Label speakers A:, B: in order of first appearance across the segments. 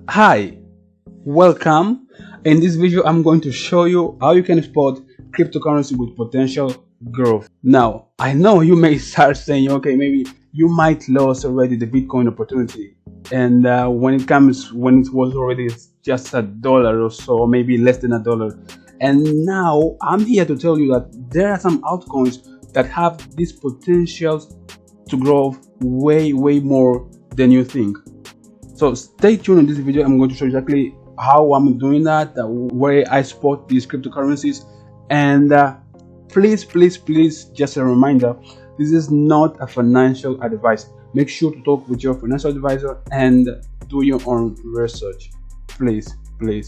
A: Hi, welcome. In this video, I'm going to show you how you can spot cryptocurrency with potential growth. Now, I know you may start saying, okay, maybe you might lose already the Bitcoin opportunity. And when it was already just $1 or so, maybe less than $1. And now I'm here to tell you that there are some altcoins that have this potential to grow way more than you think. So stay tuned in this video. I'm going to show you exactly how I'm doing that, where I spot these cryptocurrencies, and please, just a reminder, this is not a financial advice. Make sure to talk with your financial advisor and do your own research. Please, and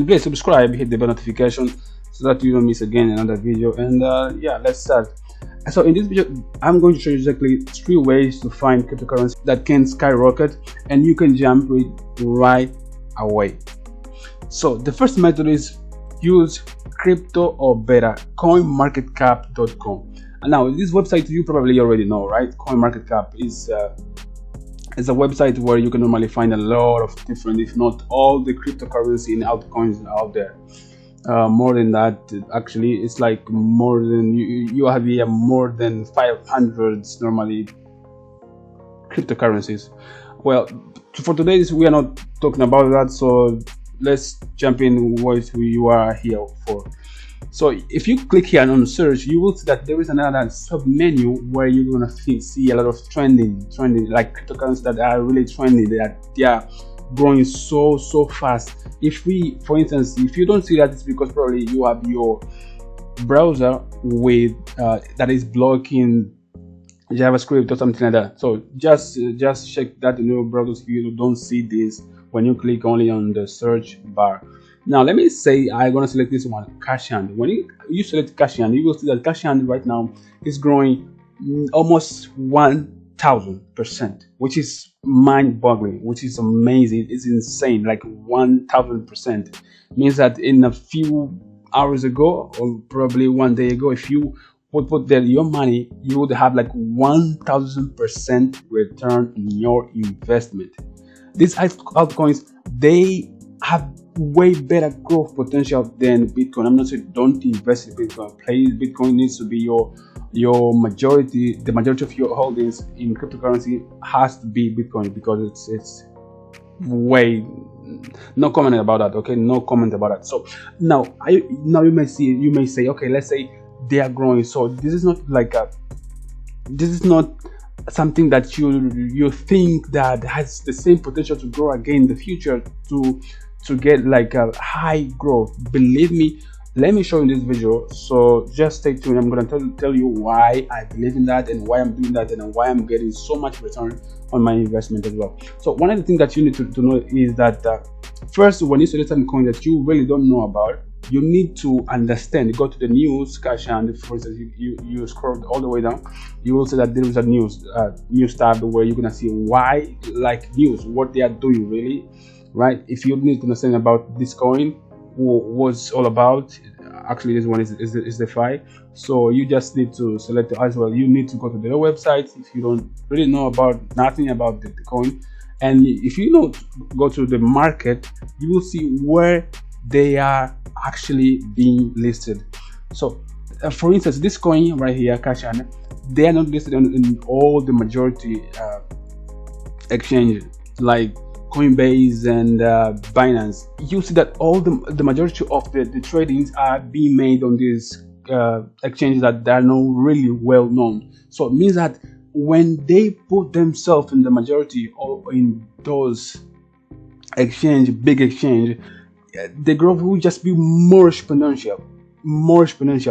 A: please subscribe, hit the bell notification so that you don't miss again another video. And yeah, let's start. So in this video, I'm going to show you exactly 3 ways to find cryptocurrency that can skyrocket and you can jump it right away. So the first method is use crypto or beta, coinmarketcap.com. And now this website you probably already know, right? CoinMarketCap is a website where you can normally find a lot of different, if not all, the cryptocurrency and altcoins out there. More than that, actually, it's like more than you have here more than 500 normally cryptocurrencies. Well, for today we are not talking about that, so let's jump in what you are here for. So if you click here on search, you will see that there is another sub menu where you're gonna see a lot of trending like cryptocurrencies that are really trendy, that they are growing so fast. If we, for instance, if you don't see that, it's because probably you have your browser with that is blocking JavaScript or something like that. So just check that in your browser if you don't see this when you click only on the search bar. Now let me say I'm gonna select this one, Kashan. When you select Kashan, you will see that Kashan right now is growing almost 1000%, which is mind-boggling, which is amazing. It's insane. Like 1000% means that in a few hours ago, or probably one day ago, if you would put there your money, you would have like 1000% return in your investment. These altcoins, they have way better growth potential than Bitcoin. I'm not saying don't invest in Bitcoin. Bitcoin needs to be your majority. The majority of your holdings in cryptocurrency has to be Bitcoin, because it's way, no comment about that. Okay, no comment about that. So now you may say, okay, let's say they are growing. So this is not something that you think that has the same potential to grow again in the future, to get like a high growth. Believe me, let me show you this video, so just stay tuned. I'm going to tell you why I believe in that, and why I'm doing that, and why I'm getting so much return on my investment as well. So one of the things that you need to know is that first, when you select some coin that you really don't know about, you need to understand. You go to the news, Kashan, for instance, you scroll all the way down, you will see that there is a news tab where you're going to see why, like news, what they are doing really, right? If you need to understand about this coin, what's all about, actually this one is DeFi. So you just need to select it as well. You need to go to their website if you don't really know about nothing about the coin, and if you know, go to the market, you will see where they are actually being listed. So for instance, this coin right here, Kashan, they are not listed in all the majority exchanges like Coinbase and Binance. You see that all the majority of the tradings are being made on these exchanges that are not really well known. So it means that when they put themselves in the majority or in those big exchange, the growth will just be more exponential.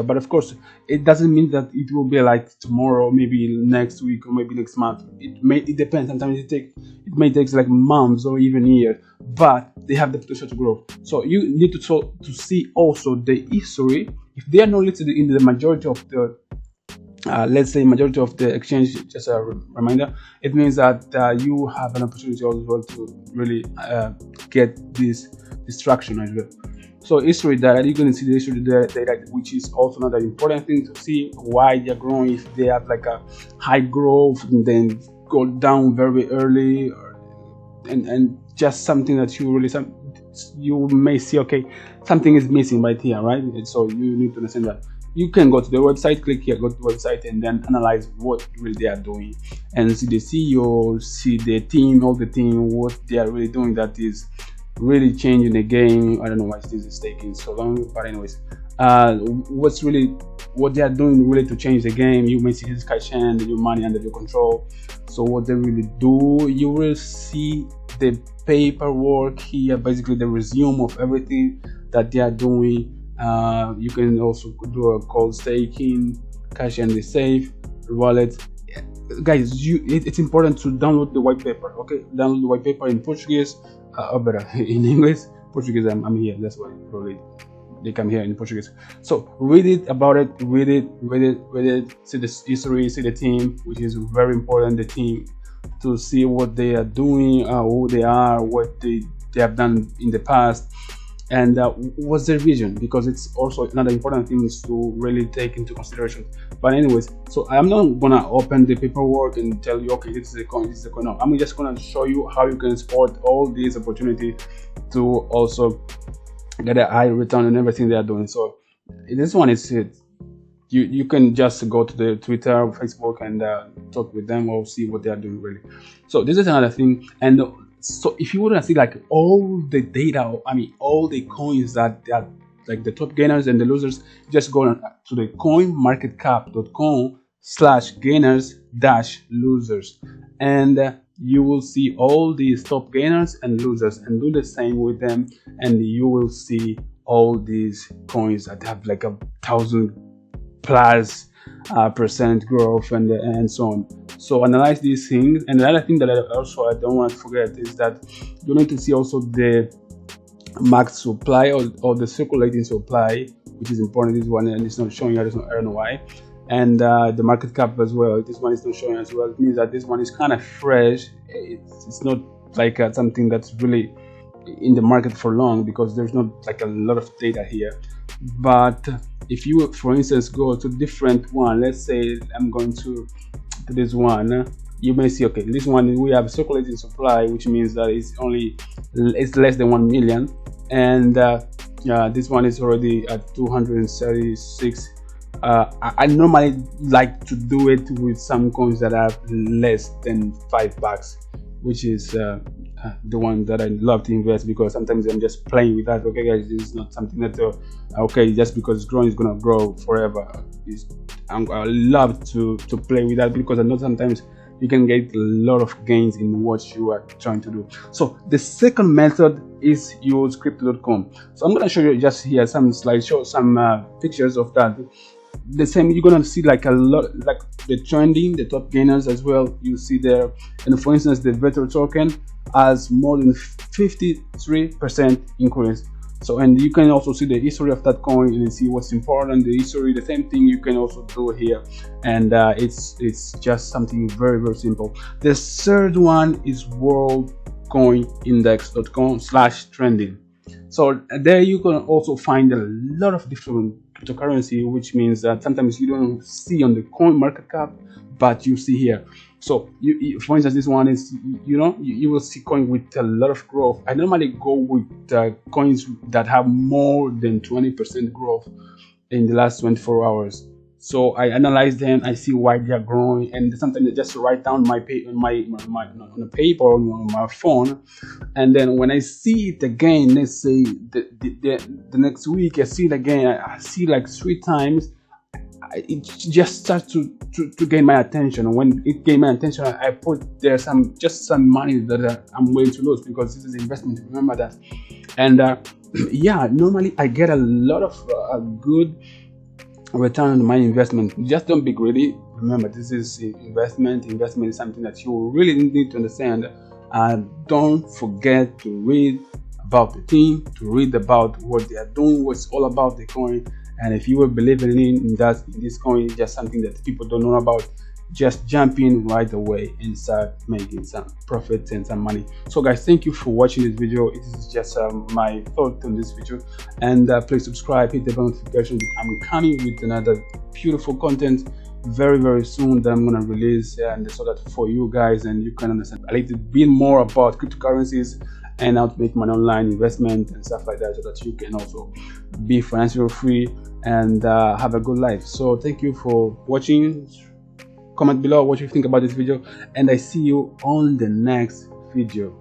A: But of course, it doesn't mean that it will be like tomorrow, maybe next week, or maybe next month. It depends. Sometimes it may take like months or even years, but they have the potential to grow. So you need to see also the history. If they are not listed in the majority of the let's say majority of the exchange, just a reminder, it means that you have an opportunity as well to really get this distraction as well. So history data, you're going to see the history data, which is also another important thing to see why they're growing. If they have like a high growth and then go down very early, or and just something that you really you may see, okay, something is missing right here, right? And so you need to understand that. You can go to the website, click here, go to the website, and then analyze what really they are doing, and see the CEO, see the team, all the team, what they are really doing that is really changing the game. I don't know why this is taking so long, but anyways, what they are doing really to change the game. You may see this cash and your money under your control. So what they really do, you will see the paperwork here, basically the resume of everything that they are doing. You can also do a cold staking, cash and the safe wallet. Guys, it's important to download the white paper. Okay, download the white paper in Portuguese, or better in English. Portuguese, I'm here, that's why probably they come here in Portuguese. So read it about it, read it, see the history, see the team, which is very important, the team, to see what they are doing, who they are, what they have done in the past, and what's their vision, because it's also another important thing is to really take into consideration. But anyways, so I'm not gonna open the paperwork and tell you, okay, this is a coin, this is a coin. No, I'm just gonna show you how you can support all these opportunities to also get a high return on everything they are doing. So this one is it. You can just go to the Twitter, Facebook, and talk with them or see what they are doing really. So this is another thing. And so if you want to see like all the data, I mean all the coins that are like the top gainers and the losers, just go to the coinmarketcap.com/gainers-losers, and you will see all these top gainers and losers, and do the same with them, and you will see all these coins that have like 1,000+% growth and so on. So analyze these things. And another thing that I don't want to forget is that you need to see also the max supply or the circulating supply, which is important. This one, and it's not showing. I don't know why. And the market cap as well. This one is not showing as well. It means that this one is kind of fresh. It's not like something that's really in the market for long, because there's not like a lot of data here. But if you, for instance, go to different one, let's say I'm going to this one, you may see, okay, this one we have circulating supply, which means that it's less than 1 million, and this one is already at 236. I normally like to do it with some coins that are less than $5, which is the one that I love to invest, because sometimes I'm just playing with that. Okay guys, this is not something that okay, just because it's growing, it's gonna grow forever. I love to play with that, because I know sometimes you can get a lot of gains in what you are trying to do. So the second method is use crypto.com. So I'm gonna show you just here some slideshow, some pictures of that. The same, you're gonna see like a lot, like the trending, the top gainers as well, you see there. And for instance, the Vector token has more than 53% increase. So, and you can also see the history of that coin and see what's important, the history. The same thing you can also do here, and it's just something very, very simple. The third one is worldcoinindex.com/trending. So there you can also find a lot of different cryptocurrency, which means that sometimes you don't see on the coin market cap, but you see here. So you for instance, this one is, you will see coin with a lot of growth. I normally go with coins that have more than 20% growth in the last 24 hours. So I analyze them, I see why they are growing, and sometimes I just write down my on a paper or on my phone, and then when I see it again, let's say the next week, I see it again, I see like 3 times, it just starts to gain my attention. And when it gains my attention, I put there some money that I'm willing to lose, because this is investment. Remember that. And yeah, normally I get a lot of good return on my investment. Just don't be greedy. Remember, this is investment. Investment is something that you really need to understand. And don't forget to read about the team, to read about what they are doing, what's all about the coin. And if you were believing in this coin is just something that people don't know about, just jump in right away and start making some profits and some money. So guys, thank you for watching this video. It is just my thought on this video, and please subscribe, hit the notification. I'm coming with another beautiful content very soon that I'm gonna release, and so that for you guys and you can understand a little bit more about cryptocurrencies and how to make money online, investment and stuff like that, so that you can also be financially free and have a good life. So thank you for watching. Comment below what you think about this video, and I see you on the next video.